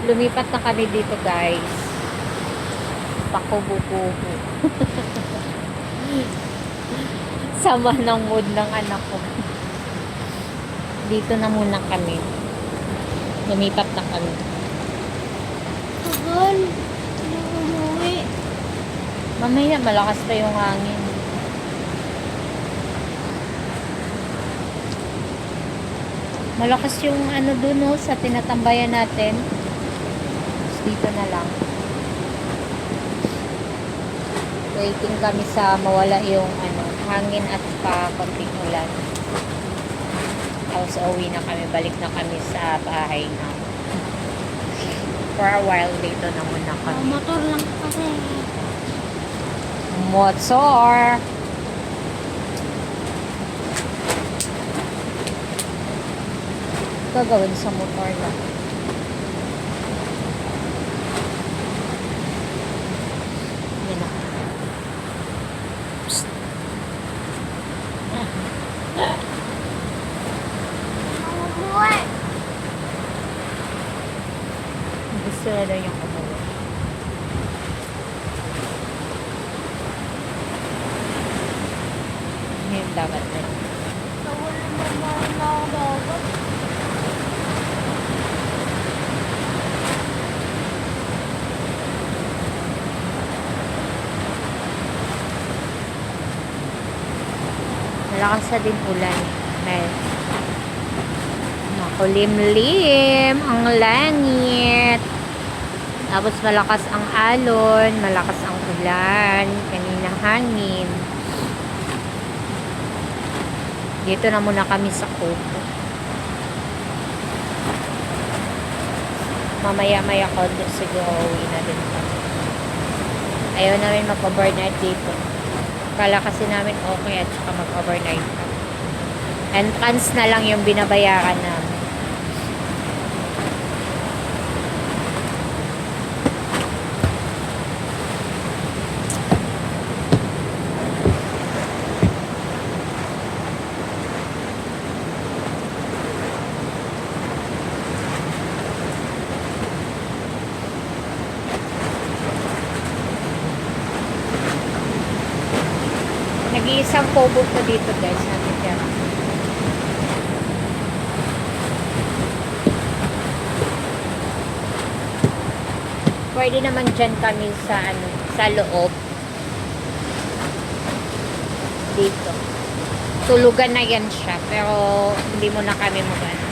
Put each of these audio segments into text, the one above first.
Lumipat na kami dito, guys. Pakubo-kubo. Sama ng mood ng anak ko. Dito na muna kami. Lumipat na kami. Tagal. Hindi umuwi. Mamaya, malakas pa yung hangin. Malakas yung ano dun, no, sa tinatambayan natin. Dito na lang. Waiting kami sa mawala yung ano, hangin at pa konting ulan. Tapos uwi na kami, balik na kami sa bahay na. For a while dito na muna kami. Motor lang kasi. Motor! Gagawin sa motor lang. Yan na. Psst. Umuwi. Gusto na daw yung umuwi. Ano yung dagat na yun? Nawala naman na ako dapat. Malakas na din ulan. May makulimlim ang langit. Tapos malakas ang alon, malakas ang ulan, kanina hangin. Dito na muna kami sa Kubo. Mamaya-maya konti siguro uwi na din kami. Ayaw namin mag-overnight dito. Kala kasi namin okay at saka mag-overnight kami. Entrance na lang yung binabayaran namin. Nag-iisang kubo ko dito, guys, natitira. Pwede naman dyan kami sa ano, sa loob. Dito. Tulugan na yan siya, pero hindi mo na kami magana.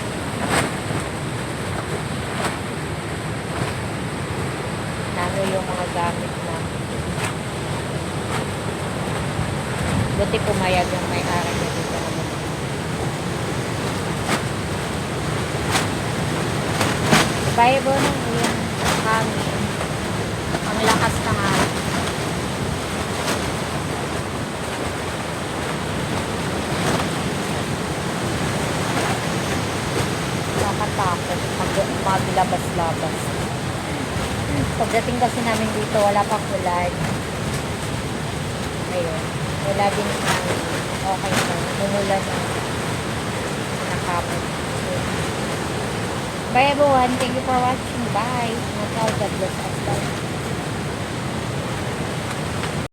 Nano yung mga gamit na. Buti pumayag yung may-ari na dito naman. Viable ng uyan hangin. Ang lakas na nga. Nakatakot maglabas-labas. Pagdating kasi namin dito, wala pang ulan. Ayun. Wala din hangin. Okay na. Numulan na. Nakapot. Bye everyone. Thank you for watching. Bye. God bless us. Bye.